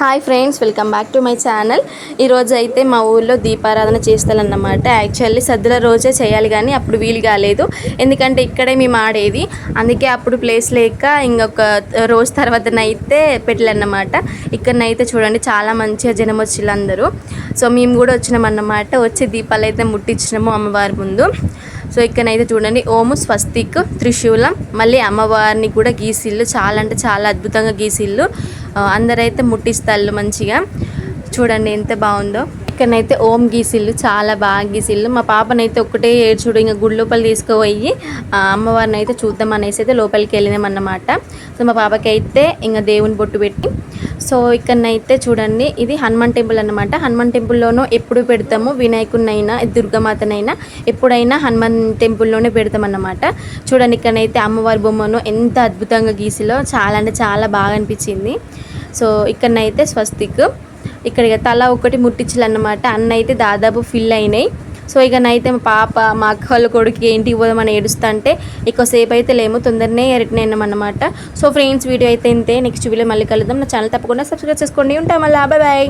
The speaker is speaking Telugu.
Hi friends, welcome back to my channel. ఈరోజు అయితే మా ఊళ్ళో దీపారాధన చేస్తారన్నమాట. యాక్చువల్లీ సద్దుల రోజే చేయాలి కానీ అప్పుడు వీలు కాలేదు, ఎందుకంటే ఇక్కడే మేము ఆడేది. అందుకే అప్పుడు ప్లేస్ లేక ఇంకొక రోజు తర్వాతనైతే పెట్టాలన్నమాట. ఇక్కడనైతే చూడండి చాలా మంచిగా జనం వచ్చిళ్ళు అందరూ. సో మేము కూడా వచ్చినామన్నమాట. వచ్చి దీపాలు అయితే ముట్టించినాము అమ్మవారి ముందు. సో ఇక్కడనైతే చూడండి ఓము, స్వస్తిక్, త్రిశూలం, మళ్ళీ అమ్మవారిని కూడా గీసిళ్ళు. చాలా అంటే చాలా అద్భుతంగా గీసిళ్ళు. అందరైతే ముట్టిస్తాళ్ళు మంచిగా. చూడండి ఎంత బాగుందో. ఇక్కడనైతే ఓం గీసిళ్ళు, చాలా బాగా గీసిళ్ళు. మా పాపనైతే ఒక్కటే ఏడ్చుడు, ఇంకా గుడి లోపల తీసుకుపోయి అమ్మవారిని అయితే చూద్దాం అనేసి అయితే లోపలికి వెళ్ళినామన్నమాట. సో మా పాపకి అయితే ఇంకా దేవుని బొట్టు పెట్టి, సో ఇక్కడనైతే చూడండి ఇది హనుమాన్ టెంపుల్ అన్నమాట. హనుమాన్ టెంపుల్లోనూ ఎప్పుడు పెడతాము, వినాయకుడినైనా దుర్గామాతనైనా ఎప్పుడైనా హనుమాన్ టెంపుల్లోనే పెడతామన్నమాట. చూడండి ఇక్కడనైతే అమ్మవారి బొమ్మను ఎంత అద్భుతంగా గీసిలో, చాలా అంటే చాలా బాగా అనిపించింది. సో ఇక్కడనైతే స్వస్తిక్, ఇక్కడ ఇక తల ఒకటి ముట్టించాలన్నమాట. అన్న అయితే దాదాపు ఫిల్ అయినాయి. సో ఇక నైతే మా పాప మా అక్క వాళ్ళ కొడుకు ఇంటికి పోదామని ఏడుస్తా అంటే ఎక్కువసేపు అయితే లేము, తొందరనే రిటర్న్ అన్నమాట. సో ఫ్రెండ్స్, వీడియో అయితే ఇంతే. నెక్స్ట్ వీడియో మళ్ళీ కలుద్దాం. నా ఛానల్ తప్పకుండా సబ్స్క్రైబ్ చేసుకోండి. ఉంటాం మళ్ళీ. Bye bye.